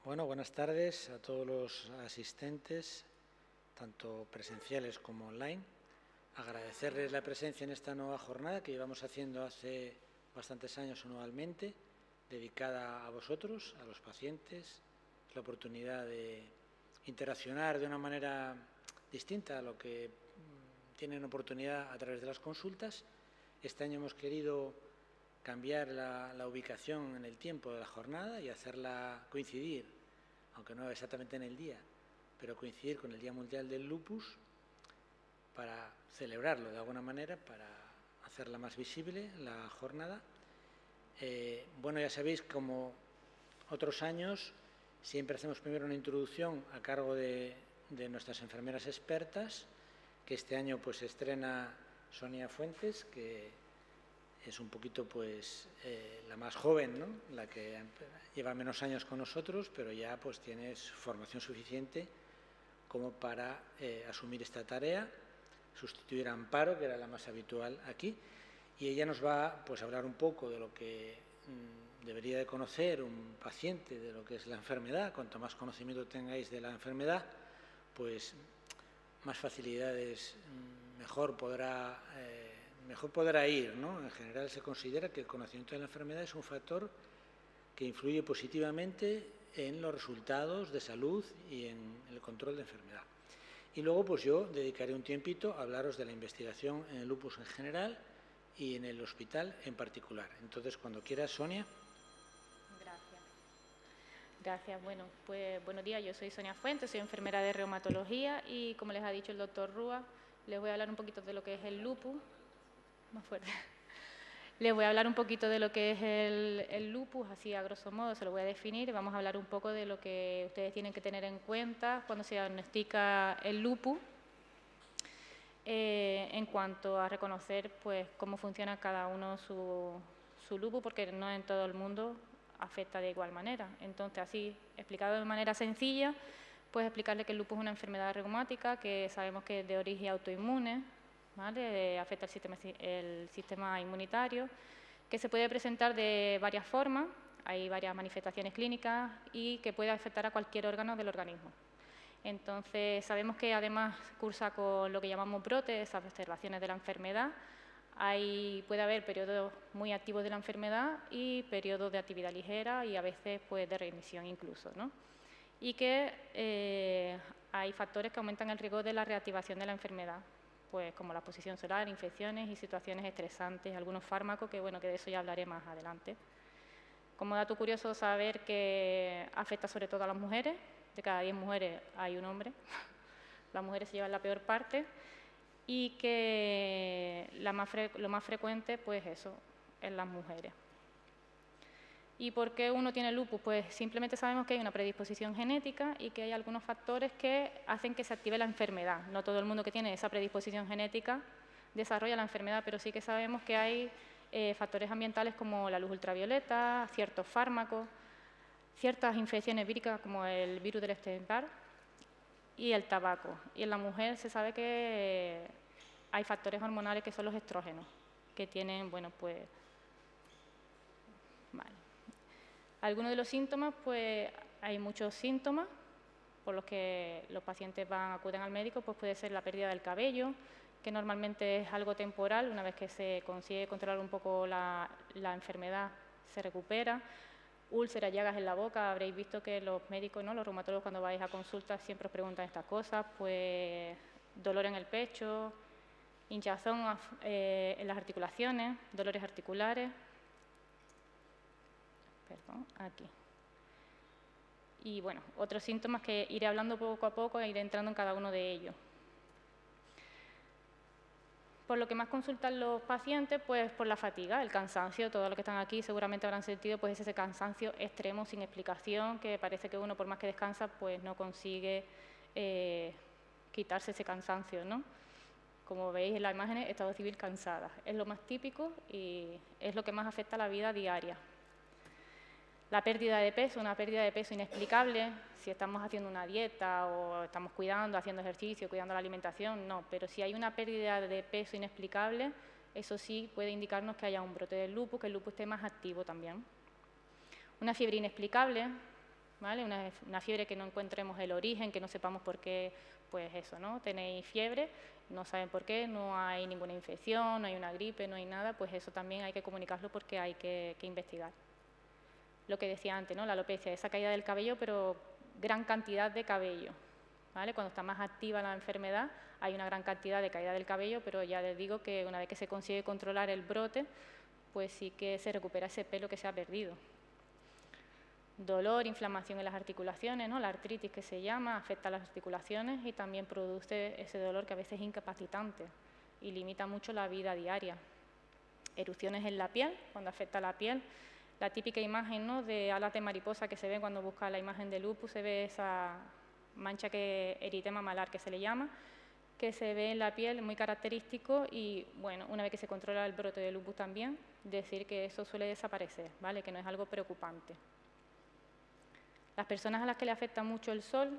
Bueno, buenas tardes a todos los asistentes, tanto presenciales como online. Agradecerles la presencia en esta nueva jornada que llevamos haciendo hace bastantes años anualmente, dedicada a vosotros, a los pacientes, la oportunidad de interaccionar de una manera distinta a lo que tienen oportunidad a través de las consultas. Este año hemos querido cambiar la ubicación en el tiempo de la jornada y hacerla coincidir, aunque no exactamente en el día, pero coincidir con el Día Mundial del Lupus para celebrarlo de alguna manera, para hacerla más visible la jornada. Bueno, ya sabéis, como otros años, siempre hacemos primero una introducción a cargo de nuestras enfermeras expertas, que este año pues estrena Sonia Fuentes, que es un poquito pues la más joven, ¿no? La que lleva menos años con nosotros, pero ya pues tienes formación suficiente como para asumir esta tarea, sustituir a Amparo, que era la más habitual aquí, y ella nos va pues a hablar un poco de lo que debería de conocer un paciente, de lo que es la enfermedad. Cuanto más conocimiento tengáis de la enfermedad, pues más facilidades, mejor podrá ir, ¿no? En general se considera que el conocimiento de la enfermedad es un factor que influye positivamente en los resultados de salud y en el control de enfermedad. Y luego pues yo dedicaré un tiempito a hablaros de la investigación en el lupus en general y en el hospital en particular. Entonces, cuando quieras, Sonia. Gracias. Bueno, pues buenos días, yo soy Sonia Fuentes, soy enfermera de reumatología y como les ha dicho el doctor Rúa, les voy a hablar un poquito de lo que es el lupus. Más fuerte. Les voy a hablar un poquito de lo que es el lupus, así a grosso modo se lo voy a definir y vamos a hablar un poco de lo que ustedes tienen que tener en cuenta cuando se diagnostica el lupus, en cuanto a reconocer pues cómo funciona cada uno su lupus, porque no en todo el mundo afecta de igual manera. Entonces, así, explicado de manera sencilla, pues explicarle que el lupus es una enfermedad reumática que sabemos que es de origen autoinmune, ¿vale? Afecta el sistema inmunitario, que se puede presentar de varias formas, hay varias manifestaciones clínicas y que puede afectar a cualquier órgano del organismo. Entonces, sabemos que además cursa con lo que llamamos brotes, esas observaciones de la enfermedad. Puede haber periodos muy activos de la enfermedad y periodos de actividad ligera y a veces pues, de remisión incluso, ¿no? Y que hay factores que aumentan el riesgo de la reactivación de la enfermedad, pues como la exposición solar, infecciones y situaciones estresantes, algunos fármacos que, bueno, que de eso ya hablaré más adelante. Como dato curioso, saber que afecta sobre todo a las mujeres, de cada 10 mujeres hay un hombre, las mujeres se llevan la peor parte y que lo más frecuente, pues eso, en las mujeres. ¿Y por qué uno tiene lupus? Pues simplemente sabemos que hay una predisposición genética y que hay algunos factores que hacen que se active la enfermedad. No todo el mundo que tiene esa predisposición genética desarrolla la enfermedad, pero sí que sabemos que hay factores ambientales como la luz ultravioleta, ciertos fármacos, ciertas infecciones víricas como el virus del Epstein-Barr y el tabaco. Y en la mujer se sabe que hay factores hormonales que son los estrógenos, que tienen, bueno, pues... Vale. Algunos de los síntomas, pues hay muchos síntomas por los que los pacientes acuden al médico, pues puede ser la pérdida del cabello, que normalmente es algo temporal, una vez que se consigue controlar un poco la enfermedad, se recupera. Úlceras, llagas en la boca, habréis visto que los médicos, ¿no? Los reumatólogos cuando vais a consultas siempre os preguntan estas cosas, pues dolor en el pecho, hinchazón en las articulaciones, dolores articulares, perdón, aquí. Y bueno, otros síntomas que iré hablando poco a poco e iré entrando en cada uno de ellos. Por lo que más consultan los pacientes, pues por la fatiga, el cansancio, todos los que están aquí seguramente habrán sentido pues ese cansancio extremo sin explicación, que parece que uno por más que descansa pues no consigue quitarse ese cansancio, ¿no? Como veis en las imágenes, estado civil cansada. Es lo más típico y es lo que más afecta a la vida diaria. La pérdida de peso, una pérdida de peso inexplicable, si estamos haciendo una dieta o estamos cuidando, haciendo ejercicio, cuidando la alimentación, no. Pero si hay una pérdida de peso inexplicable, eso sí puede indicarnos que haya un brote del lupus, que el lupus esté más activo también. Una fiebre inexplicable, ¿vale? Una fiebre que no encontremos el origen, que no sepamos por qué, pues eso, ¿no? Tenéis fiebre, no saben por qué, no hay ninguna infección, no hay una gripe, no hay nada, pues eso también hay que comunicarlo porque hay que investigar. Lo que decía antes, ¿no? La alopecia, esa caída del cabello, pero gran cantidad de cabello, ¿vale? Cuando está más activa la enfermedad hay una gran cantidad de caída del cabello, pero ya les digo que una vez que se consigue controlar el brote, pues sí que se recupera ese pelo que se ha perdido. Dolor, inflamación en las articulaciones, ¿no? La artritis que se llama, afecta a las articulaciones y también produce ese dolor que a veces es incapacitante y limita mucho la vida diaria. Erupciones en la piel, cuando afecta a la piel, la típica imagen, ¿no?, de alas de mariposa que se ve cuando busca la imagen de lupus, se ve esa mancha eritema malar que se le llama, que se ve en la piel, muy característico y, bueno, una vez que se controla el brote de lupus también, decir que eso suele desaparecer, ¿vale?, que no es algo preocupante. Las personas a las que le afecta mucho el sol,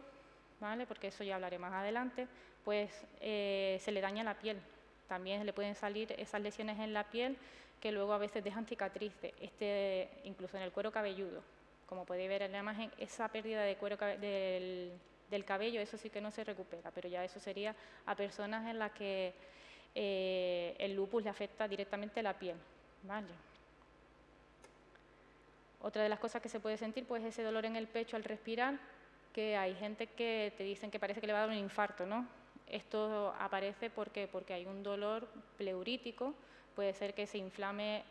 ¿vale?, porque eso ya hablaré más adelante, pues se le daña la piel. También le pueden salir esas lesiones en la piel que luego a veces dejan cicatrices, incluso en el cuero cabelludo. Como podéis ver en la imagen, esa pérdida de cuero del cabello, eso sí que no se recupera, pero ya eso sería a personas en las que el lupus le afecta directamente la piel, ¿vale? Otra de las cosas que se puede sentir, pues ese dolor en el pecho al respirar, que hay gente que te dicen que parece que le va a dar un infarto, ¿no? Esto aparece porque hay un dolor pleurítico, puede ser que se inflame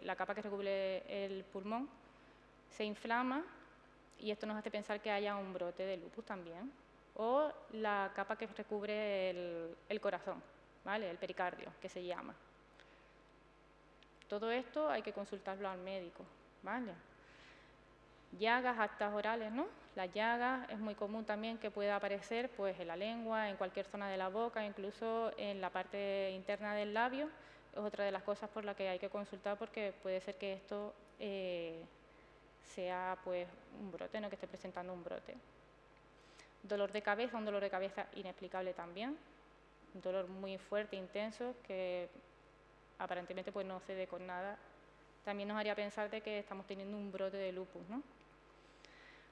la capa que recubre el pulmón, se inflama y esto nos hace pensar que haya un brote de lupus también, o la capa que recubre el corazón, ¿vale?, el pericardio, que se llama. Todo esto hay que consultarlo al médico, ¿vale? Llagas, aftas orales, ¿no? Las llagas es muy común también que pueda aparecer pues en la lengua, en cualquier zona de la boca, incluso en la parte interna del labio. Es otra de las cosas por las que hay que consultar porque puede ser que esto sea pues un brote, ¿no?, que esté presentando un brote. Dolor de cabeza, un dolor de cabeza inexplicable también, un dolor muy fuerte, intenso, que aparentemente pues no cede con nada. También nos haría pensar de que estamos teniendo un brote de lupus, ¿no?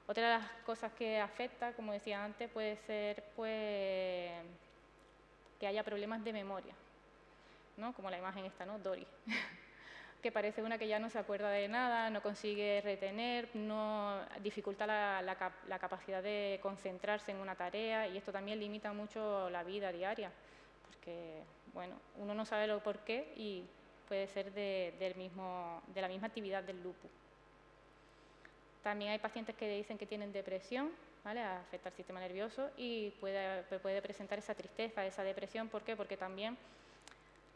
Otra de las cosas que afecta, como decía antes, puede ser pues que haya problemas de memoria, ¿no?, como la imagen esta, ¿no?, Dory, que parece una que ya no se acuerda de nada, no consigue retener, no dificulta la capacidad de concentrarse en una tarea y esto también limita mucho la vida diaria, porque, bueno, uno no sabe lo por qué y puede ser de la misma actividad del lupus. También hay pacientes que dicen que tienen depresión, ¿vale?, afecta al sistema nervioso y puede presentar esa tristeza, esa depresión. ¿Por qué? Porque también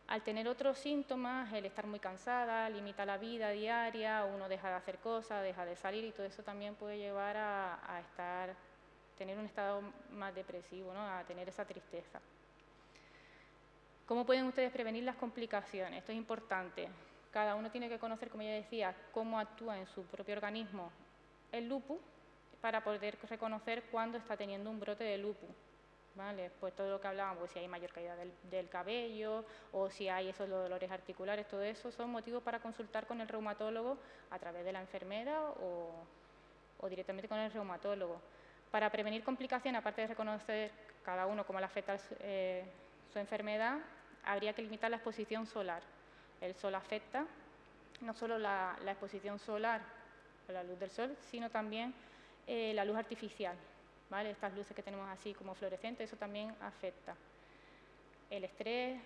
al tener otros síntomas, el estar muy cansada, limita la vida diaria, uno deja de hacer cosas, deja de salir y todo eso también puede llevar a tener un estado más depresivo, ¿no?, a tener esa tristeza. ¿Cómo pueden ustedes prevenir las complicaciones? Esto es importante. Cada uno tiene que conocer, como ya decía, cómo actúa en su propio organismo el lupus para poder reconocer cuándo está teniendo un brote de lupus, ¿vale? Pues todo lo que hablábamos, pues si hay mayor caída del cabello o si hay esos dolores articulares, todo eso son motivos para consultar con el reumatólogo a través de la enfermera o directamente con el reumatólogo. Para prevenir complicaciones, aparte de reconocer cada uno cómo le afecta su enfermedad, habría que limitar la exposición solar. El sol afecta no solo la exposición solar, la luz del sol, sino también la luz artificial, ¿vale? Estas luces que tenemos así como fluorescentes, eso también afecta. El estrés,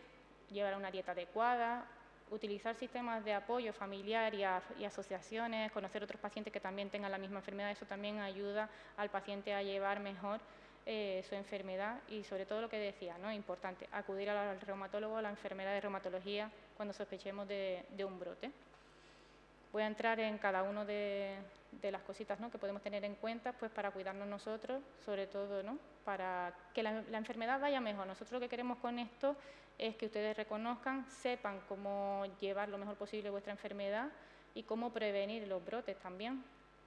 llevar una dieta adecuada, utilizar sistemas de apoyo familiar y asociaciones, conocer otros pacientes que también tengan la misma enfermedad, eso también ayuda al paciente a llevar mejor su enfermedad y sobre todo lo que decía, ¿no?, importante, acudir al reumatólogo o a la enfermera de reumatología cuando sospechemos de un brote. Voy a entrar en cada una de las cositas, ¿no?, que podemos tener en cuenta pues para cuidarnos nosotros, sobre todo, ¿no?, para que la enfermedad vaya mejor. Nosotros lo que queremos con esto es que ustedes reconozcan, sepan cómo llevar lo mejor posible vuestra enfermedad y cómo prevenir los brotes también,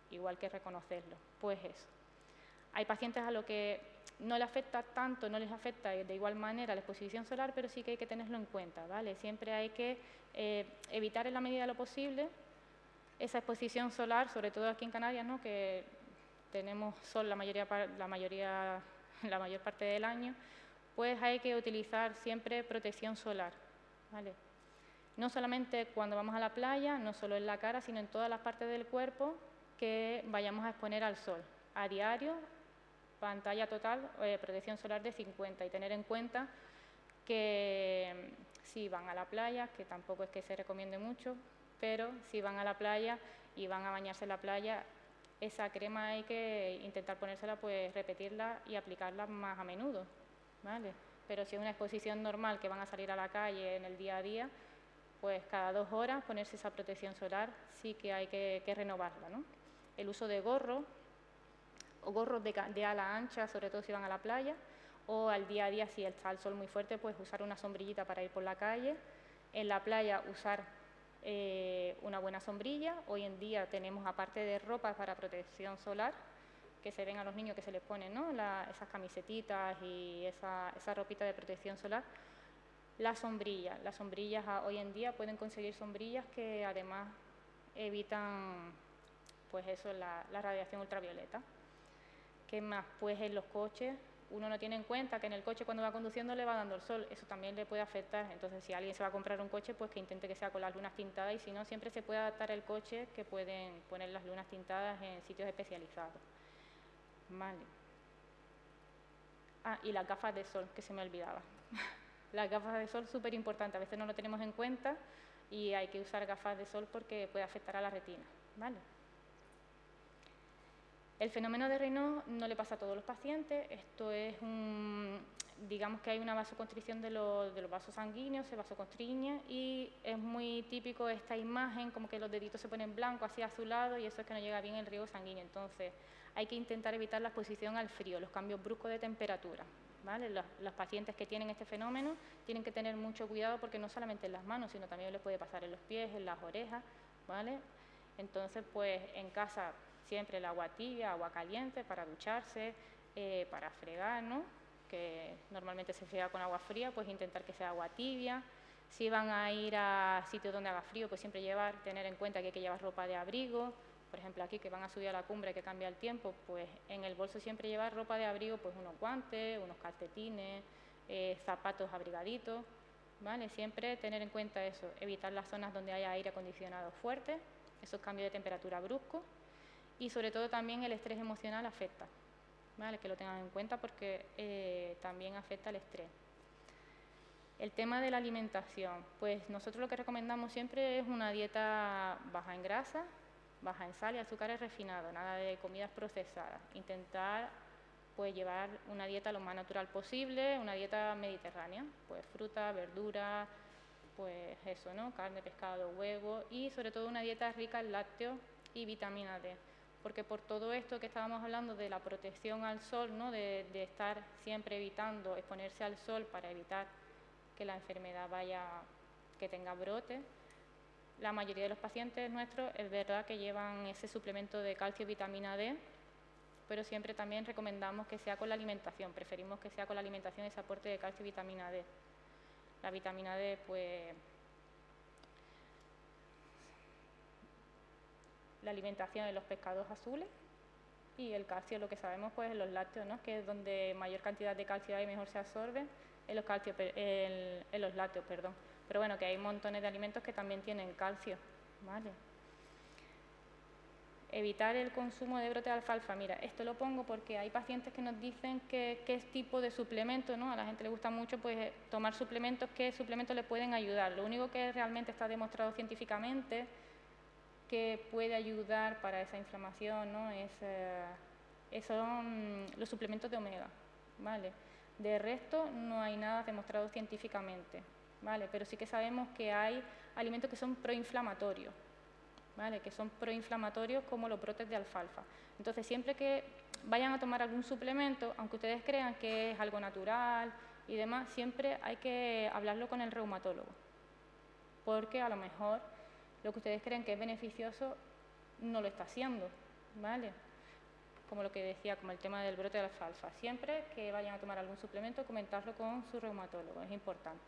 igual que reconocerlo. Pues eso. Hay pacientes a los que no les afecta tanto, no les afecta de igual manera la exposición solar, pero sí que hay que tenerlo en cuenta, ¿vale? Siempre hay que evitar en la medida de lo posible esa exposición solar, sobre todo aquí en Canarias, ¿no?, que tenemos sol la mayor parte del año, pues hay que utilizar siempre protección solar, ¿vale? No solamente cuando vamos a la playa, no solo en la cara, sino en todas las partes del cuerpo que vayamos a exponer al sol. A diario, pantalla total, protección solar de 50, y tener en cuenta que si van a la playa, que tampoco es que se recomiende mucho, pero si van a la playa y van a bañarse en la playa, esa crema hay que intentar ponérsela, pues repetirla y aplicarla más a menudo, ¿vale? Pero si es una exposición normal que van a salir a la calle en el día a día, pues cada 2 horas ponerse esa protección solar, sí que hay que renovarla, ¿no? El uso de gorro, o gorros de ala ancha, sobre todo si van a la playa, o al día a día, si está el sol muy fuerte, pues usar una sombrillita para ir por la calle. En la playa usar una buena sombrilla. Hoy en día tenemos, aparte de ropa para protección solar, que se ven a los niños que se les ponen, ¿no? Esas camisetitas y esa ropita de protección solar. Las sombrillas. Las sombrillas hoy en día pueden conseguir sombrillas que además evitan, pues eso, la radiación ultravioleta. ¿Qué más? Pues en los coches uno no tiene en cuenta que en el coche cuando va conduciendo le va dando el sol, eso también le puede afectar. Entonces, si alguien se va a comprar un coche, pues que intente que sea con las lunas tintadas, y si no, siempre se puede adaptar el coche, que pueden poner las lunas tintadas en sitios especializados. Vale. Y las gafas de sol, que se me olvidaba. Las gafas de sol, súper importante, a veces no lo tenemos en cuenta y hay que usar gafas de sol porque puede afectar a la retina, ¿vale? El fenómeno de Raynaud no le pasa a todos los pacientes. Esto es digamos que hay una vasoconstricción de los vasos sanguíneos, se vasoconstriñe, y es muy típico esta imagen, como que los deditos se ponen blancos, así azulados, y eso es que no llega bien el riego sanguíneo. Entonces, hay que intentar evitar la exposición al frío, los cambios bruscos de temperatura, ¿vale? Los pacientes que tienen este fenómeno tienen que tener mucho cuidado, porque no solamente en las manos, sino también les puede pasar en los pies, en las orejas, ¿vale? Entonces, pues en casa siempre el agua tibia, agua caliente para ducharse, para fregar, ¿no? Que normalmente se friega con agua fría, pues intentar que sea agua tibia. Si van a ir a sitios donde haga frío, pues siempre tener en cuenta que hay que llevar ropa de abrigo. Por ejemplo, aquí que van a subir a la cumbre, que cambia el tiempo, pues en el bolso siempre llevar ropa de abrigo, pues unos guantes, unos calcetines, zapatos abrigaditos, ¿vale? Siempre tener en cuenta eso, evitar las zonas donde haya aire acondicionado fuerte, esos cambios de temperatura bruscos, y sobre todo también el estrés emocional afecta, ¿vale? Que lo tengan en cuenta porque también afecta el estrés. El tema de la alimentación, pues nosotros lo que recomendamos siempre es una dieta baja en grasa, baja en sal y azúcares refinados, nada de comidas procesadas. Intentar pues llevar una dieta lo más natural posible, una dieta mediterránea, pues fruta, verdura, pues eso, ¿no? Carne, pescado, huevo, y sobre todo una dieta rica en lácteos y vitamina D. Porque por todo esto que estábamos hablando de la protección al sol, ¿no? de estar siempre evitando exponerse al sol para evitar que la enfermedad que tenga brote, la mayoría de los pacientes nuestros es verdad que llevan ese suplemento de calcio y vitamina D, pero siempre también recomendamos que sea con la alimentación, preferimos que sea con la alimentación ese aporte de calcio y vitamina D. La vitamina D, pues la alimentación en los pescados azules, y el calcio, lo que sabemos, pues en los lácteos, ¿no? Que es donde mayor cantidad de calcio hay, mejor se absorbe, en los lácteos, perdón. Pero bueno, que hay montones de alimentos que también tienen calcio, ¿vale? Evitar el consumo de brote de alfalfa. Mira, esto lo pongo porque hay pacientes que nos dicen qué tipo de suplemento, ¿no? A la gente le gusta mucho pues tomar suplementos, qué suplementos le pueden ayudar. Lo único que realmente está demostrado científicamente que puede ayudar para esa inflamación, ¿no? Son los suplementos de omega, ¿vale? De resto no hay nada demostrado científicamente, ¿vale? Pero sí que sabemos que hay alimentos que son proinflamatorios, ¿vale? Que son proinflamatorios como los brotes de alfalfa. Entonces, siempre que vayan a tomar algún suplemento, aunque ustedes crean que es algo natural y demás, siempre hay que hablarlo con el reumatólogo, porque a lo mejor lo que ustedes creen que es beneficioso no lo está haciendo, ¿vale? Como lo que decía, como el tema del brote de alfalfa. Siempre que vayan a tomar algún suplemento, comentarlo con su reumatólogo, es importante.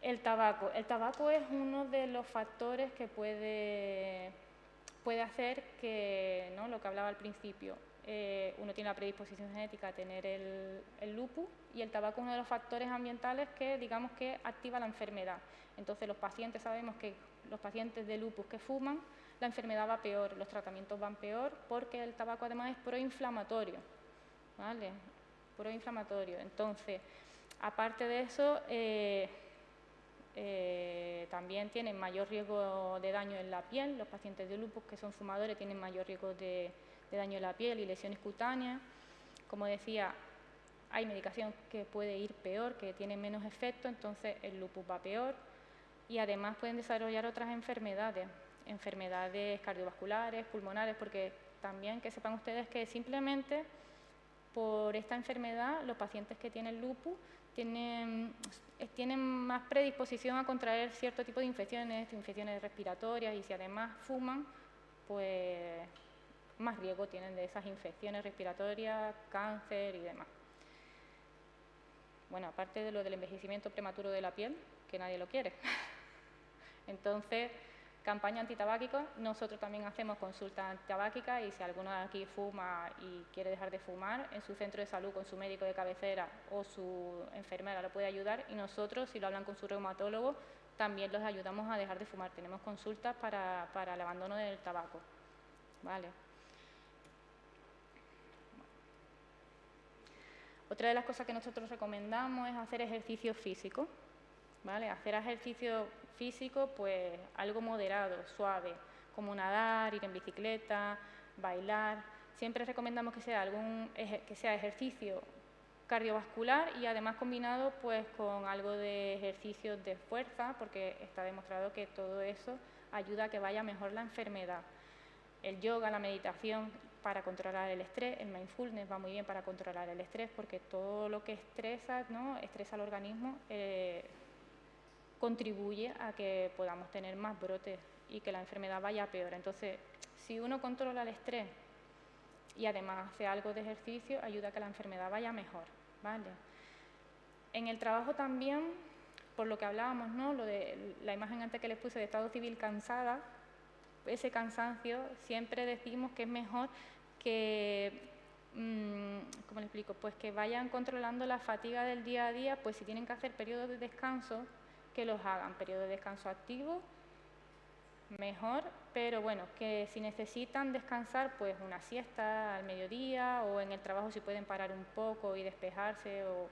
El tabaco. El tabaco es uno de los factores que puede puede hacer que, ¿no?, lo que hablaba al principio, uno tiene la predisposición genética a tener el lupus, y el tabaco es uno de los factores ambientales que, digamos, que activa la enfermedad. Entonces, sabemos que los pacientes de lupus que fuman, la enfermedad va peor, los tratamientos van peor, porque el tabaco además es proinflamatorio, ¿vale? Proinflamatorio. Entonces, aparte de eso, también tienen mayor riesgo de daño en la piel. Los pacientes de lupus que son fumadores tienen mayor riesgo de daño en la piel y lesiones cutáneas. Como decía, hay medicación que puede ir peor, que tiene menos efecto, entonces el lupus va peor. Y además pueden desarrollar otras enfermedades cardiovasculares, pulmonares, porque también que sepan ustedes que simplemente por esta enfermedad los pacientes que tienen lupus tienen más predisposición a contraer cierto tipo de infecciones respiratorias, y si además fuman, pues más riesgo tienen de esas infecciones respiratorias, cáncer y demás. Bueno, aparte de lo del envejecimiento prematuro de la piel, que nadie lo quiere. Entonces, campaña antitabáquica, nosotros también hacemos consultas antitabáquicas, y si alguno de aquí fuma y quiere dejar de fumar, en su centro de salud con su médico de cabecera o su enfermera lo puede ayudar, y nosotros, si lo hablan con su reumatólogo, también los ayudamos a dejar de fumar. Tenemos consultas para el abandono del tabaco, ¿vale? Otra de las cosas que nosotros recomendamos es hacer ejercicio físico, ¿vale? Hacer ejercicio físico, pues algo moderado, suave, como nadar, ir en bicicleta, bailar. Siempre recomendamos que sea ejercicio cardiovascular y además combinado pues con algo de ejercicios de fuerza, porque está demostrado que todo eso ayuda a que vaya mejor la enfermedad. El yoga, la meditación para controlar el estrés, el mindfulness va muy bien para controlar el estrés, porque todo lo que estresa, ¿no?, estresa al organismo, contribuye a que podamos tener más brotes y que la enfermedad vaya peor. Entonces, si uno controla el estrés y además hace algo de ejercicio, ayuda a que la enfermedad vaya mejor, ¿vale? En el trabajo también, por lo que hablábamos, ¿no?, lo de la imagen antes que les puse de estado civil cansada, ese cansancio siempre decimos que es mejor que, ¿cómo le explico?, pues que vayan controlando la fatiga del día a día, pues si tienen que hacer periodos de descanso, que los hagan, periodos de descanso activo, mejor, pero bueno, que si necesitan descansar, pues una siesta al mediodía, o en el trabajo si pueden parar un poco y despejarse, o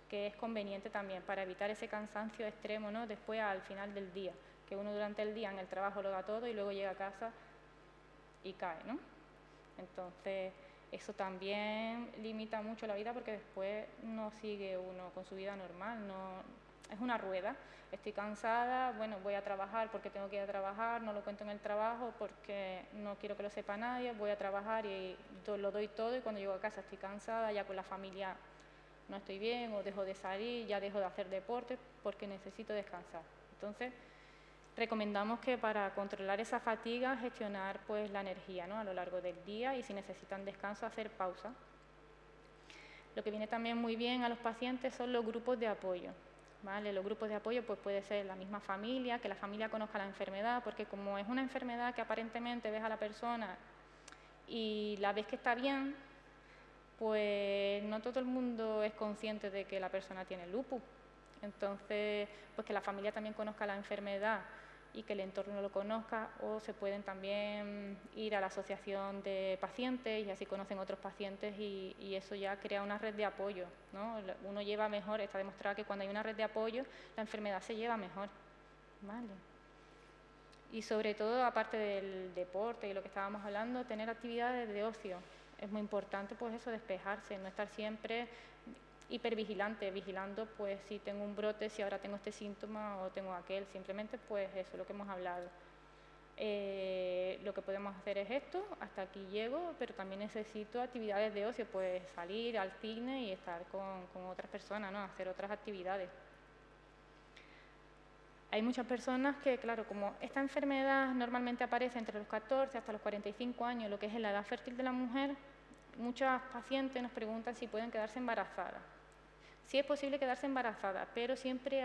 que es conveniente también para evitar ese cansancio extremo, ¿no?, después al final del día, que uno durante el día en el trabajo lo da todo y luego llega a casa y cae, ¿no? Entonces, eso también limita mucho la vida, porque después no sigue uno con su vida normal, no, es una rueda. Estoy cansada, bueno, voy a trabajar porque tengo que ir a trabajar, no lo cuento en el trabajo porque no quiero que lo sepa nadie, voy a trabajar y lo doy todo, y cuando llego a casa estoy cansada, ya con la familia no estoy bien, o dejo de salir, ya dejo de hacer deporte porque necesito descansar. Entonces, recomendamos que para controlar esa fatiga, gestionar pues la energía, ¿no?, a lo largo del día, y si necesitan descanso, hacer pausa. Lo que viene también muy bien a los pacientes son los grupos de apoyo, ¿vale? Los grupos de apoyo pues puede ser la misma familia, que la familia conozca la enfermedad, porque como es una enfermedad que aparentemente ves a la persona y la ves que está bien, pues no todo el mundo es consciente de que la persona tiene lupus. Entonces, pues que la familia también conozca la enfermedad y que el entorno lo conozca, o se pueden también ir a la asociación de pacientes y así conocen otros pacientes, y eso ya crea una red de apoyo, ¿no? Uno lleva mejor, está demostrado que cuando hay una red de apoyo la enfermedad se lleva mejor, ¿vale? Y sobre todo, aparte del deporte y lo que estábamos hablando, tener actividades de ocio. Es muy importante pues eso, despejarse, no estar siempre hipervigilante, vigilando pues si tengo un brote, si ahora tengo este síntoma o tengo aquel, simplemente pues eso es lo que hemos hablado. Lo que podemos hacer es esto, hasta aquí llego, pero también necesito actividades de ocio, pues salir al cine y estar con otras personas, ¿no?, hacer otras actividades. Hay muchas personas que, claro, como esta enfermedad normalmente aparece entre los 14 hasta los 45 años, lo que es en la edad fértil de la mujer, muchas pacientes nos preguntan si pueden quedarse embarazadas. Sí es posible quedarse embarazada, pero siempre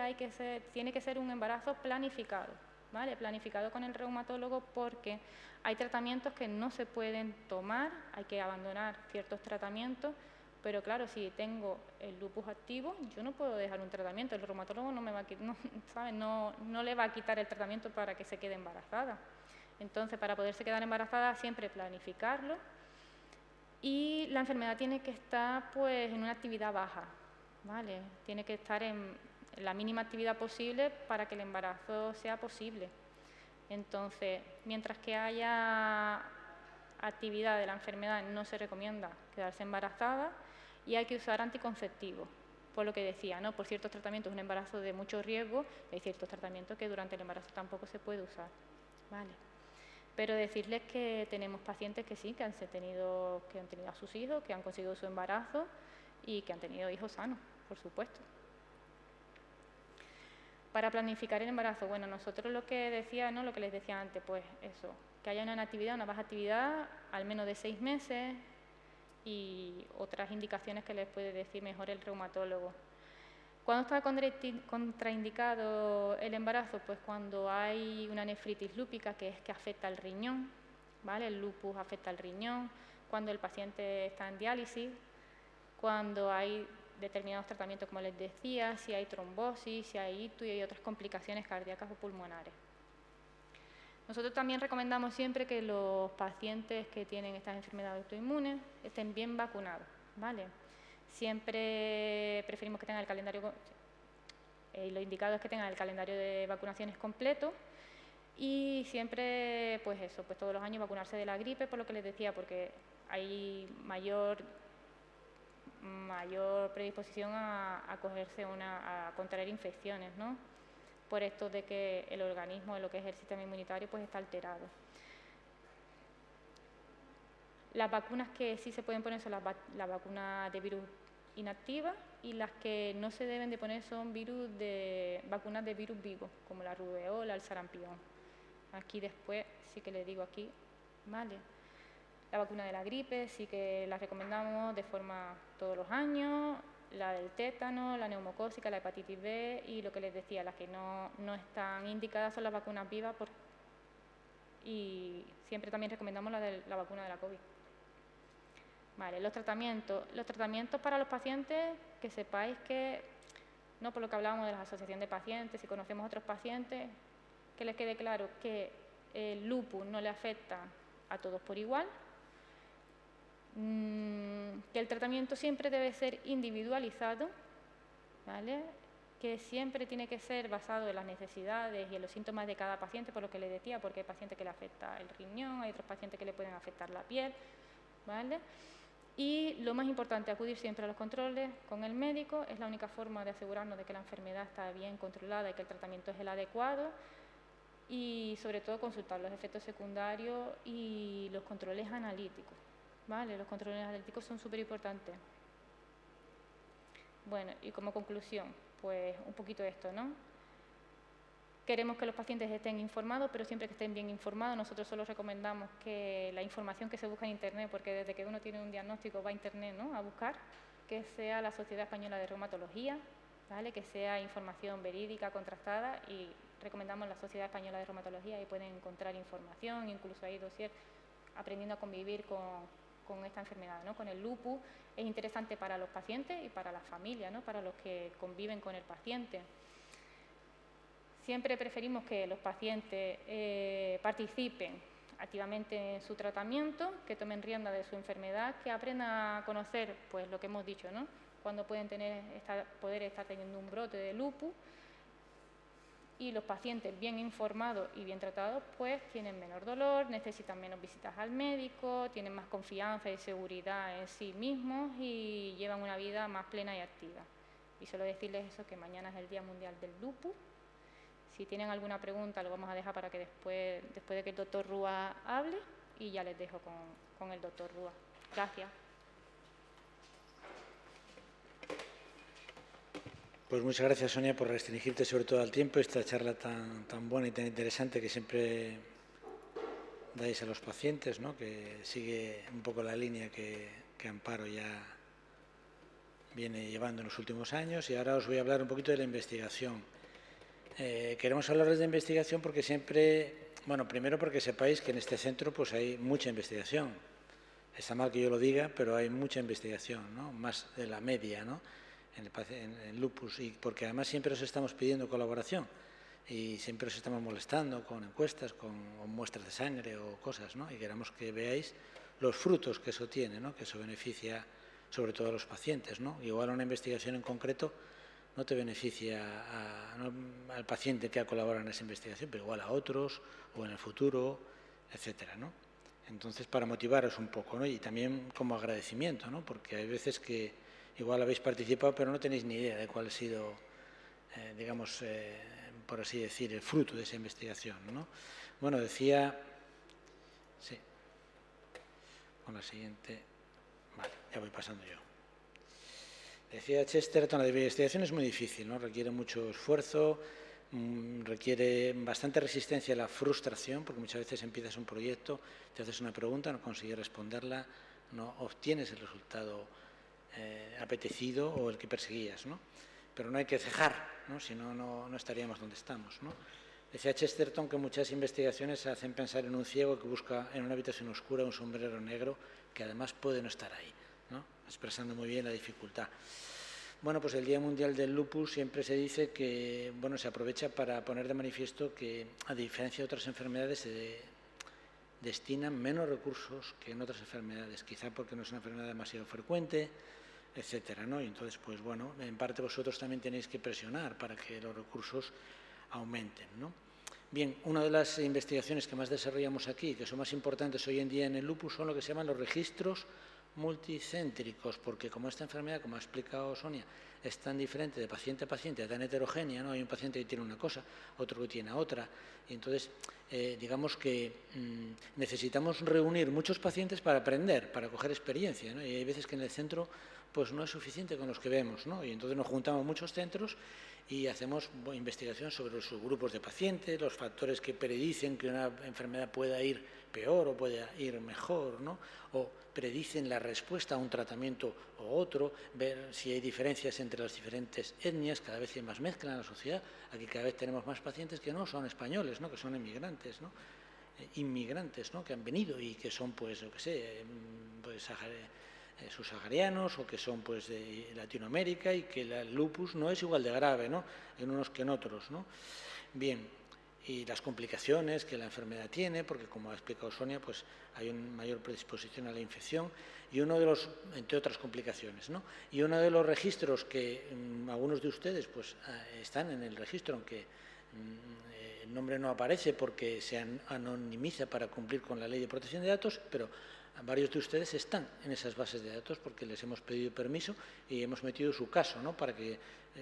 tiene que ser un embarazo planificado, ¿vale? Planificado con el reumatólogo, porque hay tratamientos que no se pueden tomar, hay que abandonar ciertos tratamientos, pero claro, si tengo el lupus activo, yo no puedo dejar un tratamiento, el reumatólogo no me va a no, ¿sabes? No le va a quitar el tratamiento para que se quede embarazada. Entonces, para poderse quedar embarazada, siempre planificarlo, y la enfermedad tiene que estar pues en una actividad baja, ¿vale? Tiene que estar en la mínima actividad posible para que el embarazo sea posible. Entonces, mientras que haya actividad de la enfermedad, no se recomienda quedarse embarazada, y hay que usar anticonceptivos, por lo que decía, ¿no? Por ciertos tratamientos, un embarazo de mucho riesgo, hay ciertos tratamientos que durante el embarazo tampoco se puede usar, ¿vale? Pero decirles que tenemos pacientes que sí, que han tenido a sus hijos, que han conseguido su embarazo y que han tenido hijos sanos, por supuesto. Para planificar el embarazo, bueno, nosotros lo que les decía antes, pues eso, que haya una inactividad, una baja actividad, al menos de 6 meses, y otras indicaciones que les puede decir mejor el reumatólogo. ¿Cuándo está contraindicado el embarazo? Pues cuando hay una nefritis lúpica, que es que afecta al riñón, ¿vale? El lupus afecta al riñón, cuando el paciente está en diálisis, cuando hay determinados tratamientos, como les decía, si hay trombosis, si hay ictus y hay otras complicaciones cardíacas o pulmonares. Nosotros también recomendamos siempre que los pacientes que tienen estas enfermedades autoinmunes estén bien vacunados, ¿vale? Siempre preferimos que tengan el calendario, lo indicado es que tengan el calendario de vacunaciones completo, y siempre, pues eso, pues todos los años vacunarse de la gripe, por lo que les decía, porque hay mayor predisposición a contraer infecciones, ¿no? Por esto de que el organismo, lo que es el sistema inmunitario, pues está alterado. Las vacunas que sí se pueden poner son las vacunas de virus inactivas, y las que no se deben de poner son vacunas de virus vivos, como la rubeola, el sarampión. Aquí después sí que les digo aquí, ¿vale? La vacuna de la gripe sí que la recomendamos de forma todos los años, la del tétano, la neumocócica, la hepatitis B, y lo que les decía, las que no están indicadas son las vacunas vivas, y siempre también recomendamos la vacuna de la COVID. Vale, los tratamientos para los pacientes, que sepáis que, no por lo que hablábamos de la asociación de pacientes, si conocemos a otros pacientes, que les quede claro que el lupus no le afecta a todos por igual, que el tratamiento siempre debe ser individualizado, ¿vale? Que siempre tiene que ser basado en las necesidades y en los síntomas de cada paciente, por lo que les decía, porque hay pacientes que le afecta el riñón, hay otros pacientes que le pueden afectar la piel, ¿vale? Y lo más importante, acudir siempre a los controles con el médico, es la única forma de asegurarnos de que la enfermedad está bien controlada y que el tratamiento es el adecuado, y sobre todo consultar los efectos secundarios y los controles analíticos, ¿vale? Los controles analíticos son súper importantes. Bueno, y como conclusión, pues un poquito esto, ¿no? Queremos que los pacientes estén informados, pero siempre que estén bien informados. Nosotros solo recomendamos que la información que se busca en Internet, porque desde que uno tiene un diagnóstico va a Internet, ¿no?, a buscar, que sea la Sociedad Española de Reumatología, ¿vale?, que sea información verídica, contrastada, y recomendamos la Sociedad Española de Reumatología, y pueden encontrar información, incluso hay dossier aprendiendo a convivir con esta enfermedad, ¿no?, con el lupus. Es interesante para los pacientes y para las familias, ¿no?, para los que conviven con el paciente. Siempre preferimos que los pacientes participen activamente en su tratamiento, que tomen rienda de su enfermedad, que aprendan a conocer, pues, lo que hemos dicho, ¿no?, cuando pueden poder estar teniendo un brote de lupus. Y los pacientes bien informados y bien tratados, pues tienen menor dolor, necesitan menos visitas al médico, tienen más confianza y seguridad en sí mismos y llevan una vida más plena y activa. Y solo decirles eso, que mañana es el Día Mundial del Lupus. Si tienen alguna pregunta, lo vamos a dejar para que después de que el doctor Rúa hable, y ya les dejo con el doctor Rúa. Gracias. Pues muchas gracias, Sonia, por restringirte sobre todo al tiempo, esta charla tan buena y tan interesante que siempre dais a los pacientes, ¿no?, que sigue un poco la línea que Amparo ya viene llevando en los últimos años. Y ahora os voy a hablar un poquito de la investigación. queremos hablarles de investigación porque siempre, bueno, primero porque sepáis que en este centro pues hay mucha investigación. Está mal que yo lo diga, pero hay mucha investigación, ¿no? Más de la media, ¿no? En lupus, y porque además siempre os estamos pidiendo colaboración y siempre os estamos molestando con encuestas, con muestras de sangre o cosas, ¿no? Y queremos que veáis los frutos que eso tiene, ¿no? Que eso beneficia sobre todo a los pacientes, ¿no? Igual una investigación en concreto no te beneficia al paciente que ha colaborado en esa investigación, pero igual a otros o en el futuro, etcétera, ¿no? Entonces, para motivaros un poco, ¿no? Y también como agradecimiento, ¿no? Porque hay veces que igual habéis participado, pero no tenéis ni idea de cuál ha sido, digamos, por así decir, el fruto de esa investigación, ¿no? Bueno, decía... Sí. Con la siguiente... Vale, ya voy pasando yo. Decía Chesterton, la investigación es muy difícil, ¿no? Requiere mucho esfuerzo, requiere bastante resistencia a la frustración, porque muchas veces empiezas un proyecto, te haces una pregunta, no consigues responderla, no obtienes el resultado apetecido o el que perseguías, ¿no? Pero no hay que cejar, ¿no? Si no, no estaríamos donde estamos, ¿no? Decía Chesterton que muchas investigaciones hacen pensar en un ciego que busca en una habitación oscura un sombrero negro que además puede no estar ahí, ¿no? Expresando muy bien la dificultad. Bueno, pues el Día Mundial del Lupus siempre se dice que, bueno, se aprovecha para poner de manifiesto que, a diferencia de otras enfermedades, se destinan menos recursos que en otras enfermedades, quizá porque no es una enfermedad demasiado frecuente, etcétera, ¿no? Y entonces, pues bueno, en parte vosotros también tenéis que presionar para que los recursos aumenten, ¿no? Bien, una de las investigaciones que más desarrollamos aquí, que son más importantes hoy en día en el lupus, son lo que se llaman los registros multicéntricos, porque como esta enfermedad, como ha explicado Sonia, es tan diferente de paciente a paciente, tan heterogénea, ¿no? Hay un paciente que tiene una cosa, otro que tiene otra, y entonces digamos que necesitamos reunir muchos pacientes para aprender, para coger experiencia, ¿no? Y hay veces que en el centro pues no es suficiente con los que vemos, ¿no? Y entonces nos juntamos muchos centros y hacemos investigación sobre los subgrupos de pacientes, los factores que predicen que una enfermedad pueda ir peor o pueda ir mejor, ¿no? O predicen la respuesta a un tratamiento o otro, ver si hay diferencias entre las diferentes etnias, cada vez hay más mezcla en la sociedad, aquí cada vez tenemos más pacientes que no son españoles, ¿no? Que son inmigrantes, ¿no? Inmigrantes, ¿no? Que han venido y que son, pues, yo qué sé, pues, subsaharianos o que son pues de Latinoamérica y que el lupus no es igual de grave, ¿no? En unos que en otros, ¿no? Bien, y las complicaciones que la enfermedad tiene, porque como ha explicado Sonia, pues hay una mayor predisposición a la infección y uno de los, entre otras complicaciones, ¿no? Y uno de los registros que algunos de ustedes pues están en el registro, aunque el nombre no aparece porque se anonimiza para cumplir con la ley de protección de datos, pero varios de ustedes están en esas bases de datos porque les hemos pedido permiso y hemos metido su caso, ¿no? Para que,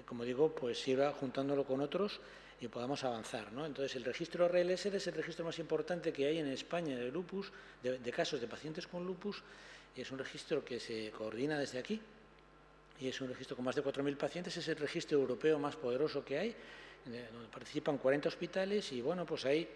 como digo, pues siga juntándolo con otros y podamos avanzar, ¿no? Entonces, el registro RLSR es el registro más importante que hay en España de lupus, de casos de pacientes con lupus, y es un registro que se coordina desde aquí y es un registro con más de 4.000 pacientes, es el registro europeo más poderoso que hay, donde participan 40 hospitales y, bueno, pues hay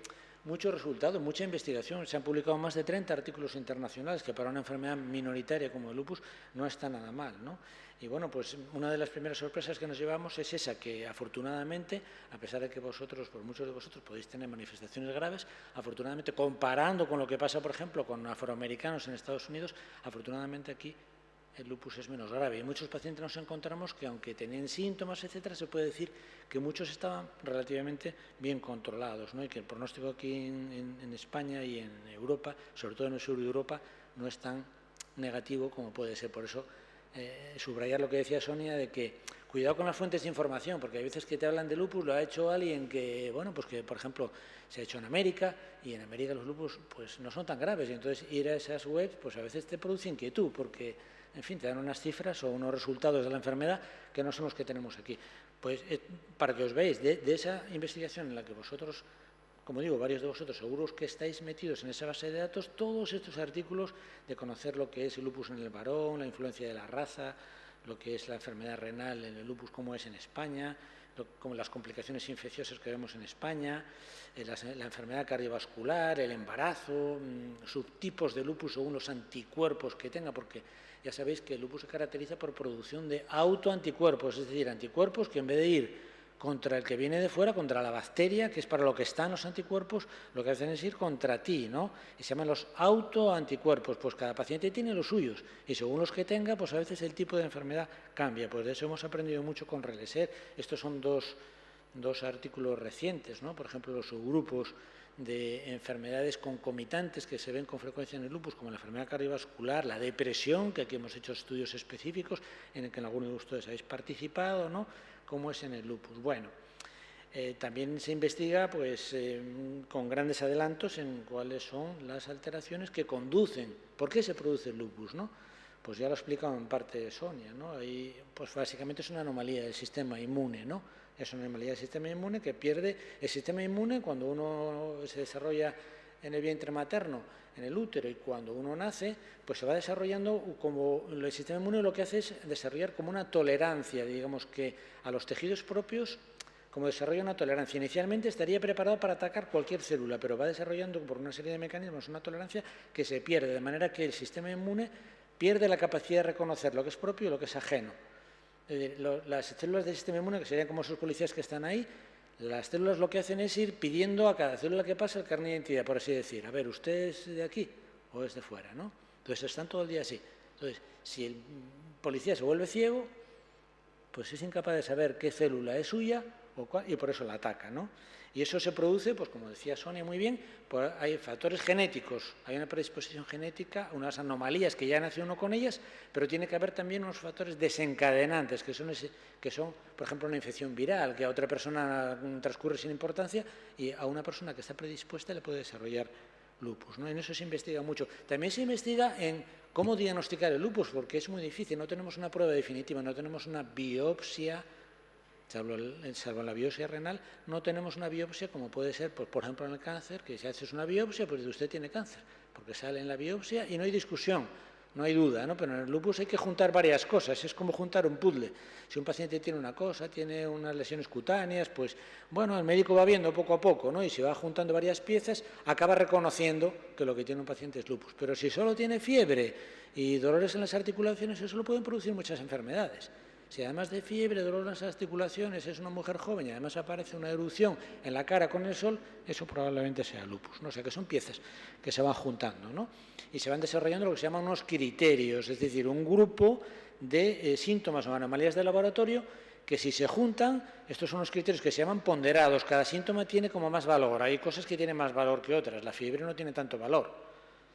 muchos resultados, mucha investigación. Se han publicado más de 30 artículos internacionales que para una enfermedad minoritaria como el lupus no está nada mal, ¿no? Y bueno, pues una de las primeras sorpresas que nos llevamos es esa, que afortunadamente, a pesar de que vosotros, pues muchos de vosotros podéis tener manifestaciones graves, afortunadamente, comparando con lo que pasa, por ejemplo, con afroamericanos en Estados Unidos, afortunadamente aquí el lupus es menos grave. Y muchos pacientes nos encontramos que, aunque tenían síntomas, etcétera, se puede decir que muchos estaban relativamente bien controlados, ¿no? Y que el pronóstico aquí en España y en Europa, sobre todo en el sur de Europa, no es tan negativo como puede ser. Por eso, subrayar lo que decía Sonia, de que cuidado con las fuentes de información, porque hay veces que te hablan de lupus, lo ha hecho alguien que, bueno, pues que, por ejemplo, se ha hecho en América, y en América los lupus pues no son tan graves, y entonces ir a esas webs pues a veces te produce inquietud, porque en fin, te dan unas cifras o unos resultados de la enfermedad que no son los que tenemos aquí. Pues para que os veáis de esa investigación en la que vosotros, como digo, varios de vosotros seguros que estáis metidos en esa base de datos, todos estos artículos de conocer lo que es el lupus en el varón, la influencia de la raza, lo que es la enfermedad renal en el lupus, cómo es en España, como las complicaciones infecciosas que vemos en España, la enfermedad cardiovascular, el embarazo, subtipos de lupus según los anticuerpos que tenga, porque ya sabéis que el lupus se caracteriza por producción de autoanticuerpos, es decir, anticuerpos que en vez de ir contra el que viene de fuera, contra la bacteria, que es para lo que están los anticuerpos, lo que hacen es ir contra ti, ¿no? Y se llaman los autoanticuerpos. Pues cada paciente tiene los suyos y según los que tenga, pues a veces el tipo de enfermedad cambia. Pues de eso hemos aprendido mucho con Releser. Estos son dos artículos recientes, ¿no? Por ejemplo, los subgrupos de enfermedades concomitantes que se ven con frecuencia en el lupus, como la enfermedad cardiovascular, la depresión, que aquí hemos hecho estudios específicos en el que en algunos de ustedes habéis participado, ¿no? Cómo es en el lupus. Bueno, también se investiga pues, con grandes adelantos en cuáles son las alteraciones que conducen, por qué se produce el lupus, ¿no? Pues ya lo ha explicado en parte Sonia, ¿no? Ahí, pues básicamente es una anomalía del sistema inmune, ¿no? Es una anomalía del sistema inmune que pierde el sistema inmune cuando uno se desarrolla en el vientre materno, en el útero, y cuando uno nace, pues se va desarrollando como el sistema inmune lo que hace es desarrollar como una tolerancia, digamos que a los tejidos propios, como desarrolla una tolerancia. Inicialmente estaría preparado para atacar cualquier célula, pero va desarrollando por una serie de mecanismos una tolerancia que se pierde, de manera que el sistema inmune pierde la capacidad de reconocer lo que es propio y lo que es ajeno. Las células del sistema inmune, que serían como esos policías que están ahí, las células lo que hacen es ir pidiendo a cada célula que pasa el carnet de identidad, por así decir. A ver, ¿usted es de aquí o es de fuera, ¿no? Entonces están todo el día así. Entonces, si el policía se vuelve ciego, pues es incapaz de saber qué célula es suya o cuál, y por eso la ataca, ¿no? Y eso se produce, pues como decía Sonia muy bien, pues hay factores genéticos, hay una predisposición genética, unas anomalías que ya nació uno con ellas, pero tiene que haber también unos factores desencadenantes, que son, por ejemplo, una infección viral, que a otra persona transcurre sin importancia y a una persona que está predispuesta le puede desarrollar lupus, ¿no? En eso se investiga mucho. También se investiga en cómo diagnosticar el lupus, porque es muy difícil, no tenemos una prueba definitiva, no tenemos una biopsia. Salvo en la biopsia renal, no tenemos una biopsia como puede ser, pues, por ejemplo, en el cáncer, que si haces una biopsia, pues usted tiene cáncer, porque sale en la biopsia y no hay discusión, no hay duda, ¿no? Pero en el lupus hay que juntar varias cosas, es como juntar un puzzle. Si un paciente tiene una cosa, tiene unas lesiones cutáneas, pues, bueno, el médico va viendo poco a poco, ¿no? Y si va juntando varias piezas, acaba reconociendo que lo que tiene un paciente es lupus. Pero si solo tiene fiebre y dolores en las articulaciones, eso lo pueden producir muchas enfermedades. Si además de fiebre, dolor en las articulaciones, es una mujer joven y además aparece una erupción en la cara con el sol, eso probablemente sea lupus, ¿no? O sea que son piezas que se van juntando, ¿no? Y se van desarrollando lo que se llaman unos criterios, es decir, un grupo de síntomas o anomalías de laboratorio que si se juntan, estos son los criterios que se llaman ponderados, cada síntoma tiene como más valor, hay cosas que tienen más valor que otras, la fiebre no tiene tanto valor.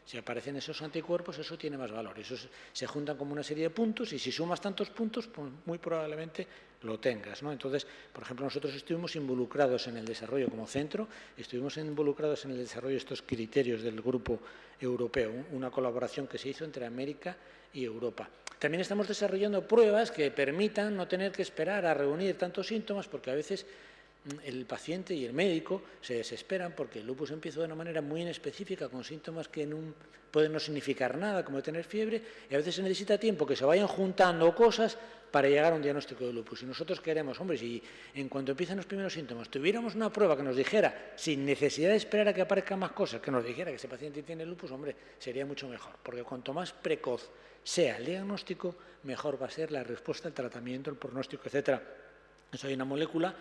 Si aparecen esos anticuerpos, eso tiene más valor. Eso se juntan como una serie de puntos y si sumas tantos puntos, pues muy probablemente lo tengas, ¿no? Entonces, por ejemplo, nosotros estuvimos involucrados en el desarrollo como centro, estuvimos involucrados en el desarrollo de estos criterios del grupo europeo, una colaboración que se hizo entre América y Europa. También estamos desarrollando pruebas que permitan no tener que esperar a reunir tantos síntomas, porque a veces el paciente y el médico se desesperan porque el lupus empieza de una manera muy inespecífica, con síntomas que pueden no significar nada, como tener fiebre, y a veces se necesita tiempo que se vayan juntando cosas para llegar a un diagnóstico de lupus. Y nosotros queremos, hombre, si en cuanto empiezan los primeros síntomas tuviéramos una prueba que nos dijera, sin necesidad de esperar a que aparezcan más cosas, que nos dijera que ese paciente tiene lupus, hombre, sería mucho mejor, porque cuanto más precoz sea el diagnóstico, mejor va a ser la respuesta, el tratamiento, el pronóstico, etcétera. Eso hay una molécula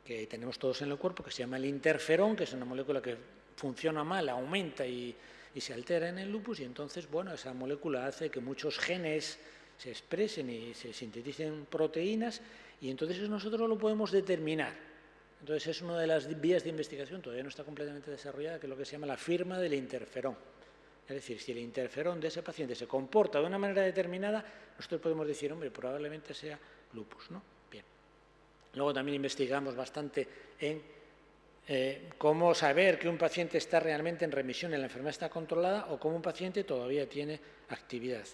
que tenemos todos en el cuerpo, que se llama el interferón, que es una molécula que funciona mal, aumenta y se altera en el lupus, y entonces, bueno, esa molécula hace que muchos genes se expresen y se sinteticen proteínas, y entonces nosotros lo podemos determinar. Entonces es una de las vías de investigación, todavía no está completamente desarrollada, que es lo que se llama la firma del interferón. Es decir, si el interferón de ese paciente se comporta de una manera determinada, nosotros podemos decir, hombre, probablemente sea lupus, ¿no? Luego también investigamos bastante en cómo saber que un paciente está realmente en remisión y la enfermedad está controlada o cómo un paciente todavía tiene actividad.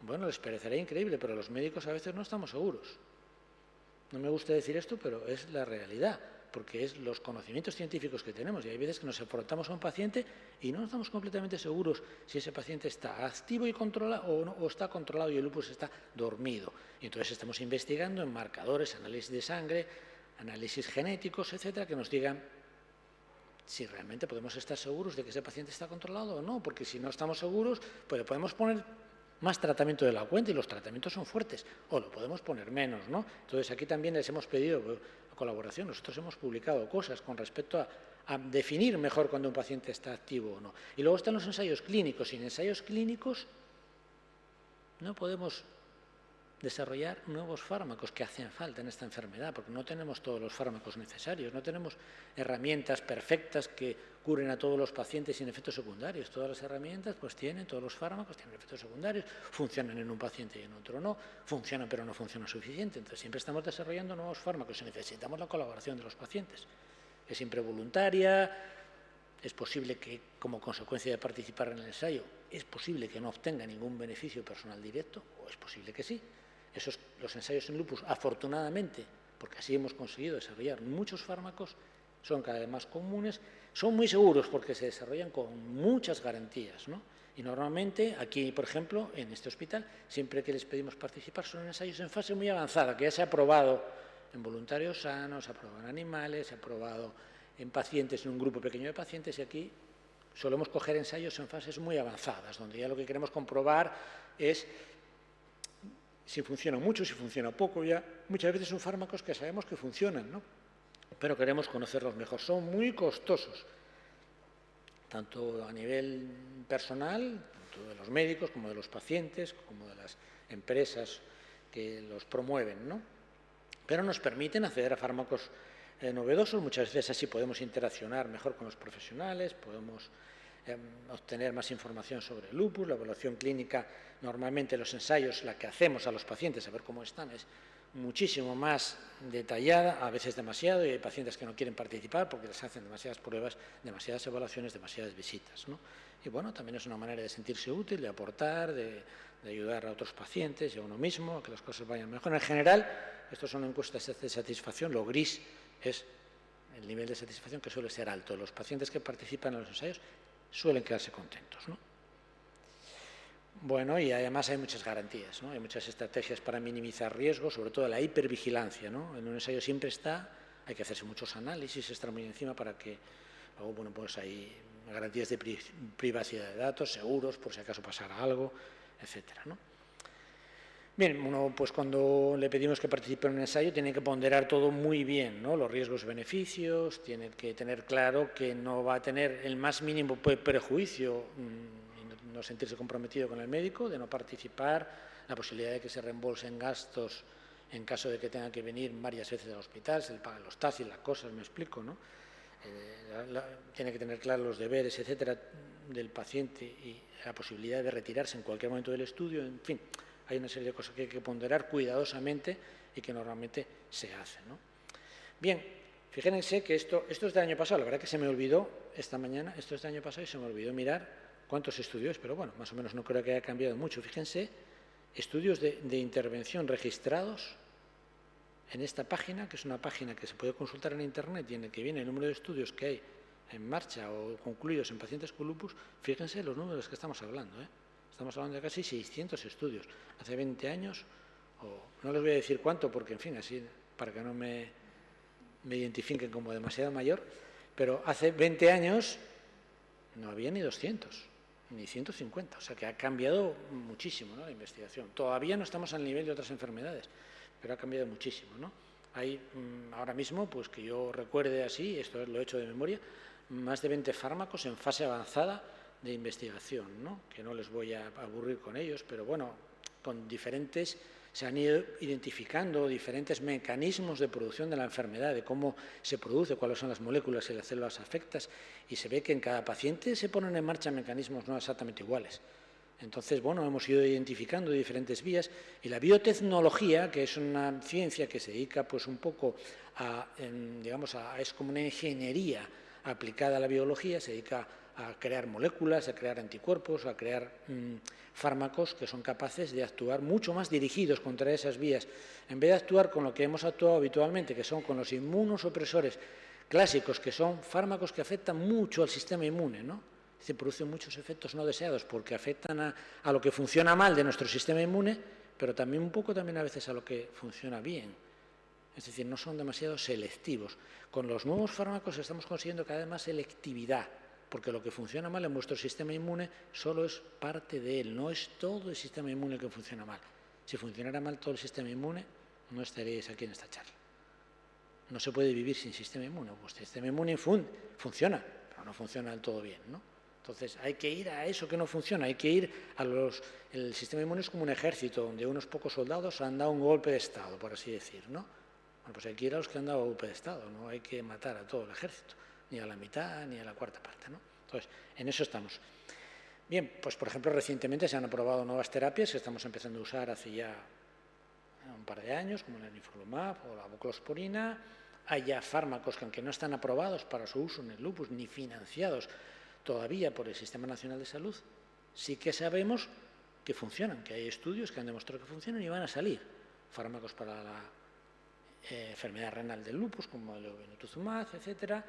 Bueno, les parecerá increíble, pero los médicos a veces no estamos seguros. No me gusta decir esto, pero es la realidad, porque es los conocimientos científicos que tenemos y hay veces que nos enfrentamos a un paciente y no estamos completamente seguros si ese paciente está activo y controlado o está controlado y el lupus está dormido. Y entonces estamos investigando en marcadores, análisis de sangre, análisis genéticos, etcétera, que nos digan si realmente podemos estar seguros de que ese paciente está controlado o no, porque si no estamos seguros, pues le podemos poner más tratamiento de la cuenta y los tratamientos son fuertes, o lo podemos poner menos, ¿no? Entonces, aquí también les hemos pedido colaboración. Nosotros hemos publicado cosas con respecto a definir mejor cuando un paciente está activo o no. Y luego están los ensayos clínicos. Sin ensayos clínicos no podemos desarrollar nuevos fármacos que hacen falta en esta enfermedad, porque no tenemos todos los fármacos necesarios, no tenemos herramientas perfectas que curen a todos los pacientes sin efectos secundarios. Todas las herramientas pues todos los fármacos tienen efectos secundarios, funcionan en un paciente y en otro no, funcionan pero no funcionan suficiente. Entonces siempre estamos desarrollando nuevos fármacos y necesitamos la colaboración de los pacientes. Es siempre voluntaria, es posible que como consecuencia de participar en el ensayo, es posible que no obtenga ningún beneficio personal directo, o es posible que sí. Los ensayos en lupus, afortunadamente, porque así hemos conseguido desarrollar muchos fármacos, son cada vez más comunes, son muy seguros porque se desarrollan con muchas garantías, ¿no? Y normalmente, aquí, por ejemplo, en este hospital, siempre que les pedimos participar, son ensayos en fase muy avanzada, que ya se ha probado en voluntarios sanos, se ha probado en animales, se ha probado en pacientes, en un grupo pequeño de pacientes, y aquí solemos coger ensayos en fases muy avanzadas, donde ya lo que queremos comprobar es si funciona mucho, si funciona poco. Ya muchas veces son fármacos que sabemos que funcionan, ¿no? Pero queremos conocerlos mejor. Son muy costosos, tanto a nivel personal, tanto de los médicos como de los pacientes, como de las empresas que los promueven, ¿no? Pero nos permiten acceder a fármacos novedosos. Muchas veces así podemos interaccionar mejor con los profesionales, podemos obtener más información sobre el lupus. La evaluación clínica, normalmente los ensayos, la que hacemos a los pacientes, a ver cómo están, es muchísimo más detallada, a veces demasiado, y hay pacientes que no quieren participar porque les hacen demasiadas pruebas, demasiadas evaluaciones, demasiadas visitas, ¿no? Y bueno, también es una manera de sentirse útil, de aportar, de ayudar a otros pacientes y a uno mismo, a que las cosas vayan mejor. En general, estas son encuestas de satisfacción. Lo gris es el nivel de satisfacción, que suele ser alto. Los pacientes que participan en los ensayos suelen quedarse contentos, ¿no? Bueno, y además hay muchas garantías, ¿no? Hay muchas estrategias para minimizar riesgos, sobre todo la hipervigilancia, ¿no? En un ensayo siempre hay que hacerse muchos análisis, estar muy encima para que luego, bueno, pues hay garantías de privacidad de datos, seguros, por si acaso pasara algo, etcétera, ¿no? Bien, uno pues cuando le pedimos que participe en un ensayo tiene que ponderar todo muy bien, ¿no? Los riesgos y beneficios, tiene que tener claro que no va a tener el más mínimo prejuicio y no sentirse comprometido con el médico, de no participar, la posibilidad de que se reembolsen gastos en caso de que tenga que venir varias veces al hospital, se le pagan los taxis, las cosas, me explico, ¿no? Tiene que tener claros los deberes, etcétera, del paciente y la posibilidad de retirarse en cualquier momento del estudio, en fin. Hay una serie de cosas que hay que ponderar cuidadosamente y que normalmente se hacen, ¿no? Bien, fíjense que esto es del año pasado. La verdad que se me olvidó esta mañana, esto es del año pasado y se me olvidó mirar cuántos estudios, pero bueno, más o menos no creo que haya cambiado mucho. Fíjense, estudios de intervención registrados en esta página, que es una página que se puede consultar en Internet y en el que viene el número de estudios que hay en marcha o concluidos en pacientes con lupus. Fíjense los números que estamos hablando, ¿eh? Estamos hablando de casi 600 estudios. Hace 20 años, no les voy a decir cuánto, porque, en fin, así, para que no me identifiquen como demasiado mayor, pero hace 20 años no había ni 200, ni 150. O sea, que ha cambiado muchísimo, ¿no?, la investigación. Todavía no estamos al nivel de otras enfermedades, pero ha cambiado muchísimo, ¿no? Hay ahora mismo, pues que yo recuerde así, esto lo he hecho de memoria, más de 20 fármacos en fase avanzada de investigación, ¿no? Que no les voy a aburrir con ellos, pero bueno, se han ido identificando diferentes mecanismos de producción de la enfermedad, de cómo se produce, cuáles son las moléculas y las células afectas, y se ve que en cada paciente se ponen en marcha mecanismos no exactamente iguales. Entonces, bueno, hemos ido identificando diferentes vías, y la biotecnología, que es una ciencia que se dedica pues un poco es como una ingeniería aplicada a la biología, se dedica a crear moléculas, a crear anticuerpos, a crear fármacos que son capaces de actuar mucho más dirigidos contra esas vías, en vez de actuar con lo que hemos actuado habitualmente, que son con los inmunosupresores clásicos, que son fármacos que afectan mucho al sistema inmune, ¿no? Se producen muchos efectos no deseados porque afectan a lo que funciona mal de nuestro sistema inmune, pero también un poco a veces a lo que funciona bien. Es decir, no son demasiado selectivos. Con los nuevos fármacos estamos consiguiendo cada vez más selectividad porque lo que funciona mal en vuestro sistema inmune solo es parte de él, no es todo el sistema inmune el que funciona mal. Si funcionara mal todo el sistema inmune, no estaríais aquí en esta charla. No se puede vivir sin sistema inmune. Vuestro sistema inmune funciona, pero no funciona del todo bien, ¿no? Entonces hay que ir a eso que no funciona, hay que ir a el sistema inmune es como un ejército donde unos pocos soldados han dado un golpe de Estado, por así decir, ¿no? Bueno, pues hay que ir a los que han dado golpe de Estado, no hay que matar a todo el ejército, ni a la mitad, ni a la cuarta parte, ¿no? Entonces, en eso estamos. Bien, pues por ejemplo, recientemente se han aprobado nuevas terapias que estamos empezando a usar hace ya un par de años, como el nifurumab o la voclosporina. Hay ya fármacos que, aunque no están aprobados para su uso en el lupus, ni financiados todavía por el Sistema Nacional de Salud, sí que sabemos que funcionan, que hay estudios que han demostrado que funcionan y van a salir. Fármacos para la enfermedad renal del lupus, como el obinutuzumab, etcétera.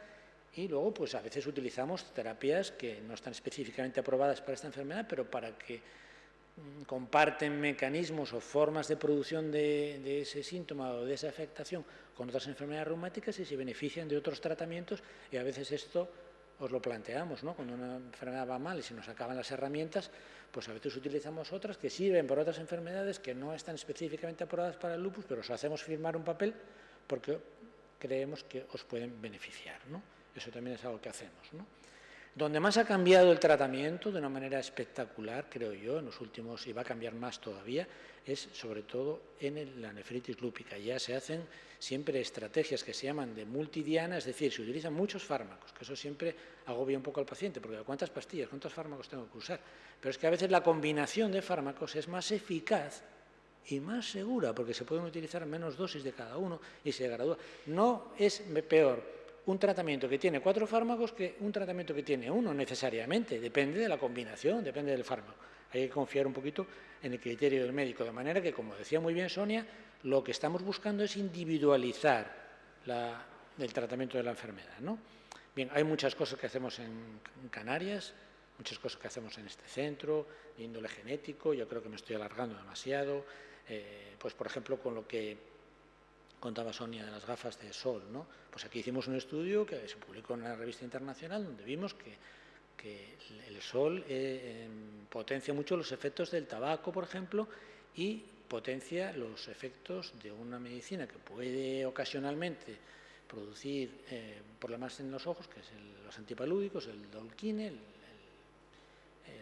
Y luego, pues a veces utilizamos terapias que no están específicamente aprobadas para esta enfermedad, pero para que comparten mecanismos o formas de producción de ese síntoma o de esa afectación con otras enfermedades reumáticas y se benefician de otros tratamientos, y a veces esto os lo planteamos, ¿no? Cuando una enfermedad va mal y se nos acaban las herramientas, pues a veces utilizamos otras que sirven para otras enfermedades que no están específicamente aprobadas para el lupus, pero os hacemos firmar un papel porque creemos que os pueden beneficiar, ¿no? Eso también es algo que hacemos, ¿no? Donde más ha cambiado el tratamiento de una manera espectacular, creo yo, en los últimos, y va a cambiar más todavía, es sobre todo en la nefritis lúpica. Ya se hacen siempre estrategias que se llaman de multidiana, es decir, se utilizan muchos fármacos, que eso siempre agobia un poco al paciente, porque ¿cuántas pastillas, cuántos fármacos tengo que usar? Pero es que a veces la combinación de fármacos es más eficaz y más segura, porque se pueden utilizar menos dosis de cada uno y se gradúa. No es peor un tratamiento que tiene 4 fármacos que un tratamiento que tiene 1 necesariamente, depende de la combinación, depende del fármaco. Hay que confiar un poquito en el criterio del médico, de manera que, como decía muy bien Sonia, lo que estamos buscando es individualizar el tratamiento de la enfermedad, ¿no? Bien, hay muchas cosas que hacemos en Canarias, muchas cosas que hacemos en este centro, de índole genético. Yo creo que me estoy alargando demasiado, pues por ejemplo con lo que contaba Sonia de las gafas de sol, ¿no? Pues aquí hicimos un estudio que se publicó en una revista internacional donde vimos que el sol potencia mucho los efectos del tabaco, por ejemplo, y potencia los efectos de una medicina que puede ocasionalmente producir problemas en los ojos, que es los antipalúdicos, el dolquine,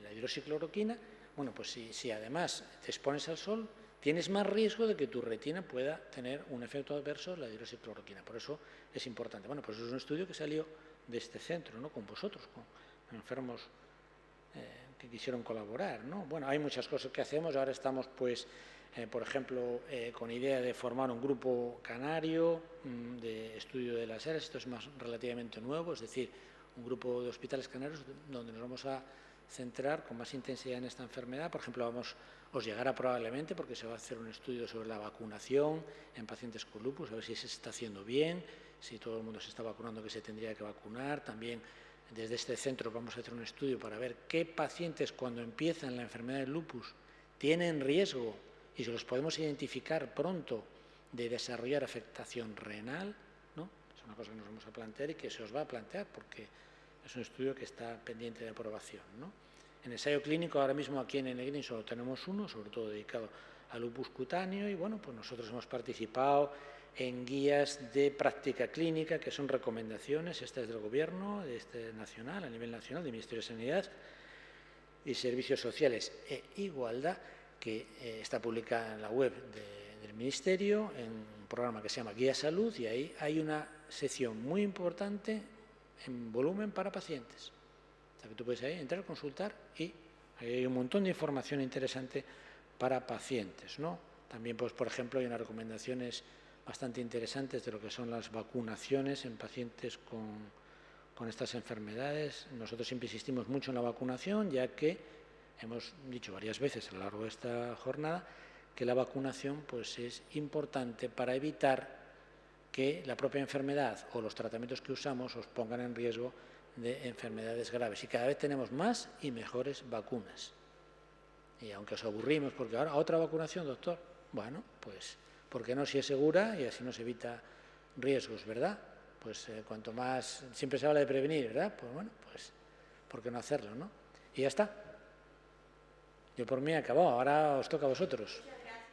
la hidroxicloroquina. Bueno, pues si además te expones al sol, tienes más riesgo de que tu retina pueda tener un efecto adverso la hidroxicloroquina. Por eso es importante. Bueno, pues es un estudio que salió de este centro, ¿no? Con vosotros, con enfermos que quisieron colaborar, ¿no? Bueno, hay muchas cosas que hacemos. Ahora estamos, pues, por ejemplo, con idea de formar un grupo canario de estudio de las ERAS. Esto es más relativamente nuevo, es decir, un grupo de hospitales canarios donde nos vamos a centrar con más intensidad en esta enfermedad. Por ejemplo, os llegará probablemente porque se va a hacer un estudio sobre la vacunación en pacientes con lupus, a ver si se está haciendo bien, si todo el mundo se está vacunando que se tendría que vacunar. También desde este centro vamos a hacer un estudio para ver qué pacientes cuando empiezan la enfermedad del lupus tienen riesgo y si los podemos identificar pronto de desarrollar afectación renal, ¿no? Es una cosa que nos vamos a plantear y que se os va a plantear porque es un estudio que está pendiente de aprobación, ¿no? En ensayo clínico ahora mismo aquí en Negrín solo tenemos uno, sobre todo dedicado al lupus cutáneo, y bueno, pues nosotros hemos participado en guías de práctica clínica que son recomendaciones, esta es del Gobierno, nacional, a nivel nacional, del Ministerio de Sanidad y Servicios Sociales e Igualdad, que está publicada en la web del Ministerio, en un programa que se llama Guía Salud, y ahí hay una sección muy importante en volumen para pacientes. O sea que tú puedes ahí entrar, consultar y ahí hay un montón de información interesante para pacientes, ¿no? También, pues, por ejemplo, hay unas recomendaciones bastante interesantes de lo que son las vacunaciones en pacientes con estas enfermedades. Nosotros siempre insistimos mucho en la vacunación, ya que hemos dicho varias veces a lo largo de esta jornada que la vacunación, pues, es importante para evitar que la propia enfermedad o los tratamientos que usamos os pongan en riesgo de enfermedades graves. Y cada vez tenemos más y mejores vacunas. Y aunque os aburrimos, porque ahora otra vacunación, doctor, bueno, pues, ¿por qué no? Si es segura y así nos evita riesgos, ¿verdad? Pues cuanto más, siempre se habla de prevenir, ¿verdad? Pues bueno, pues ¿por qué no hacerlo, no? Y ya está. Yo por mí he acabado, ahora os toca a vosotros. Muchas gracias.